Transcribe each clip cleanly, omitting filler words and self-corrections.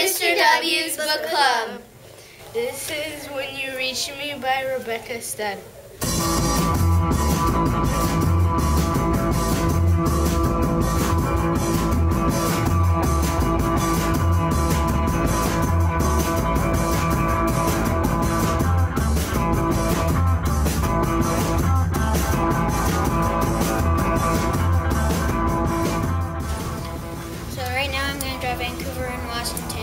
Mr. W's Book Club. This is When You Reach Me by Rebecca Stead. Vancouver and Washington.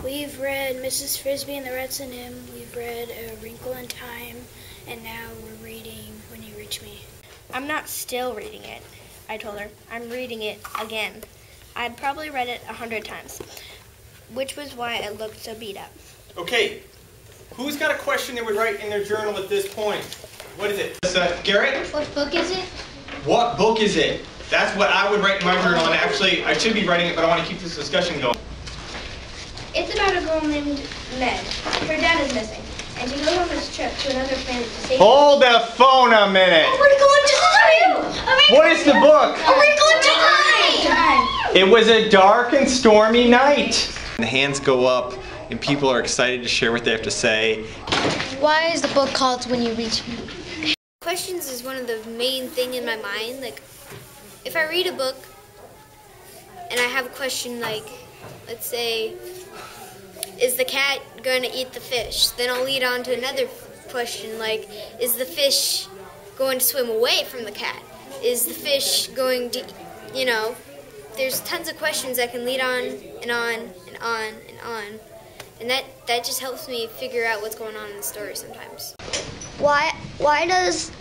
We've read Mrs. Frisbee and the Rats and Him, we've read A Wrinkle in Time, and now we're reading When You Reach Me. I'm not still reading it, I told her. I'm reading it again. I'd probably read it 100 times, which was why it looked so beat up. Okay, who's got a question they would write in their journal at this point? What is it? Garrett? What book is it? What book is it? That's what I would write in my journal, and actually, I should be writing it, but I want to keep this discussion going. It's about a girl named Meg. Her dad is missing, and she goes on this trip to another planet to save him. Hold the phone a minute! A Wrinkle in Time! What is the book? A Wrinkle in Time! It was a dark and stormy night. The hands go up, and people are excited to share what they have to say. Why is the book called When You Reach Me? Questions is one of the main thing in my mind. Like, if I read a book and I have a question like, let's say, is the cat going to eat the fish? Then I'll lead on to another question like, is the fish going to swim away from the cat? Is the fish going to, you know, there's tons of questions that can lead on and on and on and on. And that just helps me figure out what's going on in the story sometimes. Why does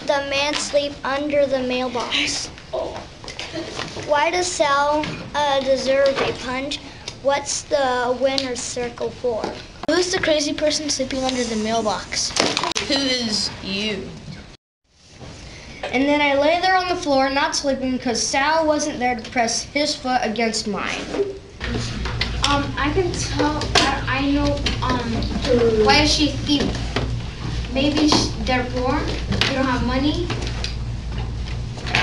the man sleep under the mailbox? Why does Sal deserve a punch? What's the winner's circle for? Who's the crazy person sleeping under the mailbox? Who is you? And then I lay there on the floor, not sleeping, because Sal wasn't there to press his foot against mine. I can tell, I know, why does she thief? Maybe they're poor, they don't have money.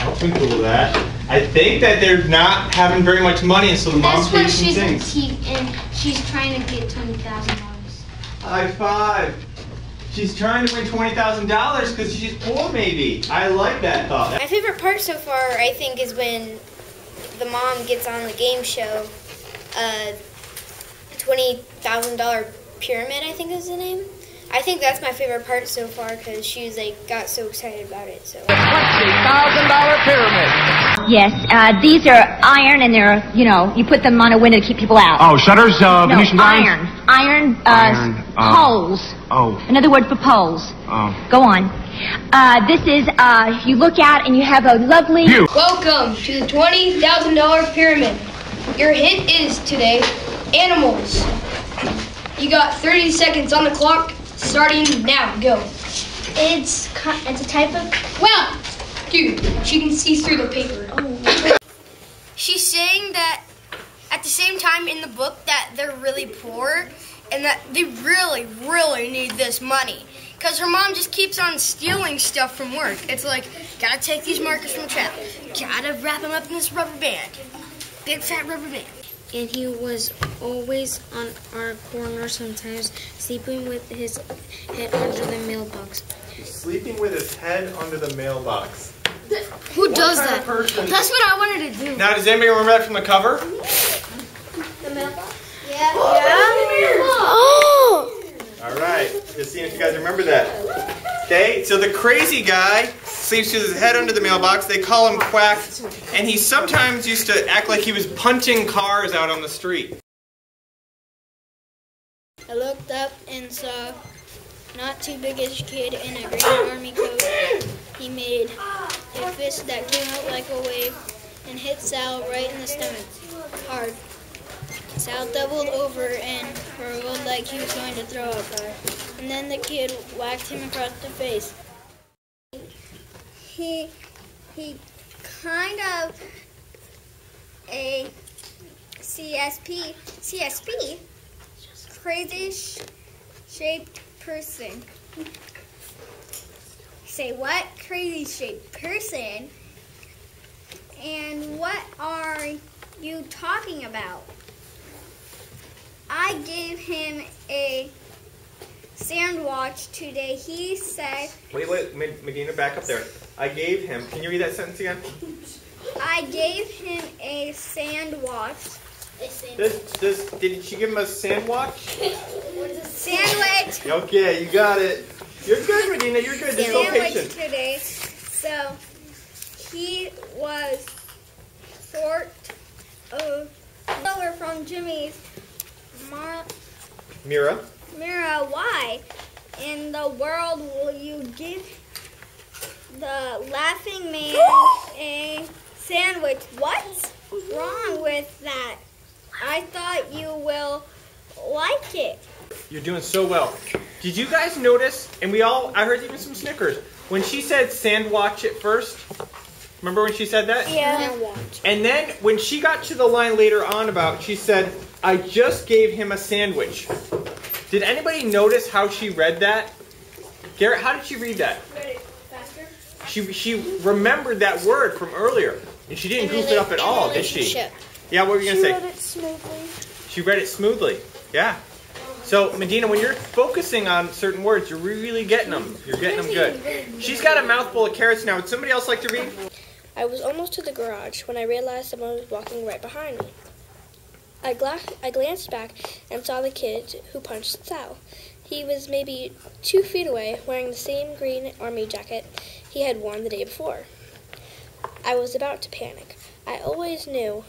I'll twinkle with that. I think that they're not having very much money, and so the mom's That's why creating some she's a things. thief, and she's trying to get $20,000. High five. She's trying to win $20,000 because she's poor, maybe. I like that thought. My favorite part so far, I think, is when the mom gets on the game show, $20,000 Pyramid, I think is the name. I think that's my favorite part so far because she's like got so excited about it. So. $20,000 pyramid. Yes, these are iron, and they're, you know, you put them on a window to keep people out. Oh, shutters, Venetian blinds? Iron poles. Oh. Another word for poles. Oh. Go on. This is, you look out and you have a lovely view. Welcome to the $20,000 pyramid. Your hint is today, animals. You got 30 seconds on the clock, starting now. Go. It's a type of... Well, dude, she can see through the paper. Oh. She's saying that at the same time in the book that they're really poor and that they really, really need this money. Because her mom just keeps on stealing stuff from work. It's like, gotta take these markers from the trap. Gotta wrap them up in this rubber band. Big fat rubber band. And he was always on our corner sometimes, sleeping with his head under the mailbox. Sleeping with his head under the mailbox. Who does What kind that? of person? That's what I wanted to do. Now, does anybody remember that from the cover? The mailbox? Yeah. Oh! All right, just seeing if you guys remember that. Okay, so the crazy guy sleeps with his head under the mailbox. They call him Quack, and he sometimes used to act like he was punching cars out on the street. I looked up and saw not too big-ish kid in a green army coat. He made a fist that came out like a wave and hit Sal right in the stomach, hard. Sal doubled over and gurgled like he was going to throw up. And then the kid whacked him across the face. He kind of a CSP, crazy shaped person. Say, what crazy shaped person? And what are you talking about? I gave him a sandwich today. He said... Wait, Medina, back up there. I gave him... Can you read that sentence again? I gave him a sandwich. Did she give him a sandwich? Sandwich. Okay, you got it. You're good, Medina. You're good. Just so patient. Today. So he was sort of lower from Jimmy's. Mira. Why in the world will you give the laughing man a sandwich? What's wrong with that? I thought you will like it. You're doing so well. Did you guys notice, and I heard even some snickers, when she said sandwich at first? Remember when she said that? Yeah. And then when she got to the line later on about, she said, I just gave him a sandwich. Did anybody notice how she read that? Garrett, how did she read that? Read it faster. She remembered that word from earlier, and she didn't goof it up at all, did she? Yeah, what were you going to say? She read it smoothly. She read it smoothly, yeah. So, Medina, when you're focusing on certain words, you're really getting them. You're getting them good. She's got a mouthful of carrots now. Would somebody else like to read? I was almost to the garage when I realized someone was walking right behind me. I glanced back and saw the kid who punched Sal. He was maybe 2 feet away, wearing the same green army jacket he had worn the day before. I was about to panic. I always know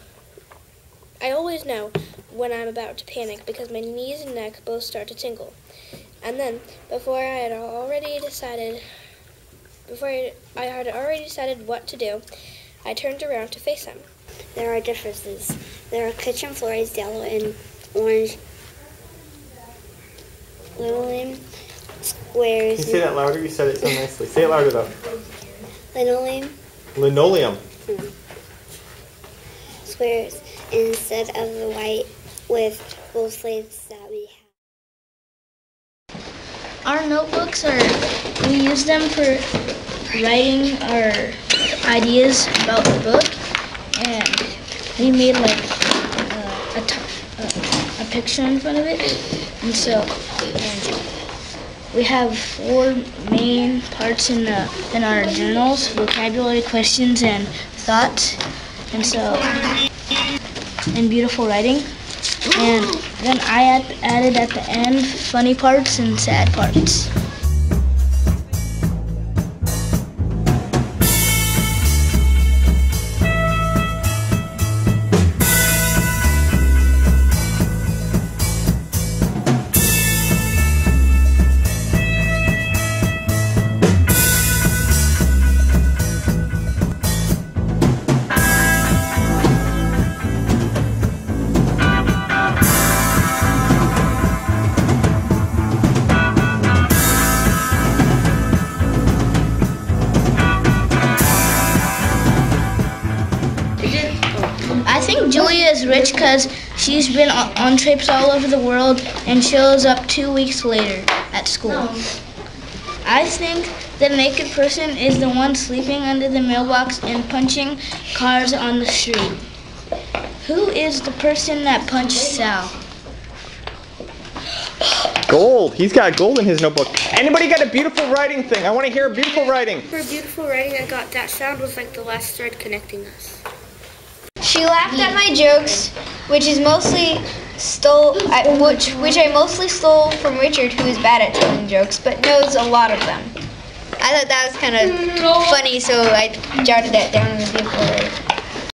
when I'm about to panic because my knees and neck both start to tingle. And then, before I had already decided what to do, I turned around to face him. There are differences. There are kitchen floors, yellow and orange, linoleum squares. Can you say that louder? You said it so nicely. Say it louder though. Linoleum. Linoleum. Squares instead of the white with gold slates that we have. Our notebooks we use them for writing our ideas about the book, and we made like a picture in front of it, and so we have 4 main parts in our journals: vocabulary, questions, and thoughts, and beautiful writing. And then I added at the end funny parts and sad parts. I think Julia is rich because she's been on trips all over the world and shows up 2 weeks later at school. I think the naked person is the one sleeping under the mailbox and punching cars on the street. Who is the person that punched Sal? Gold. He's got gold in his notebook. Anybody got a beautiful writing thing? I want to hear beautiful writing. For beautiful writing, I got that sound was like the last thread connecting us. She laughed at my jokes, which I mostly stole from Richard, who is bad at telling jokes, but knows a lot of them. I thought that was kind of funny, so I jotted that down in the beautiful writing.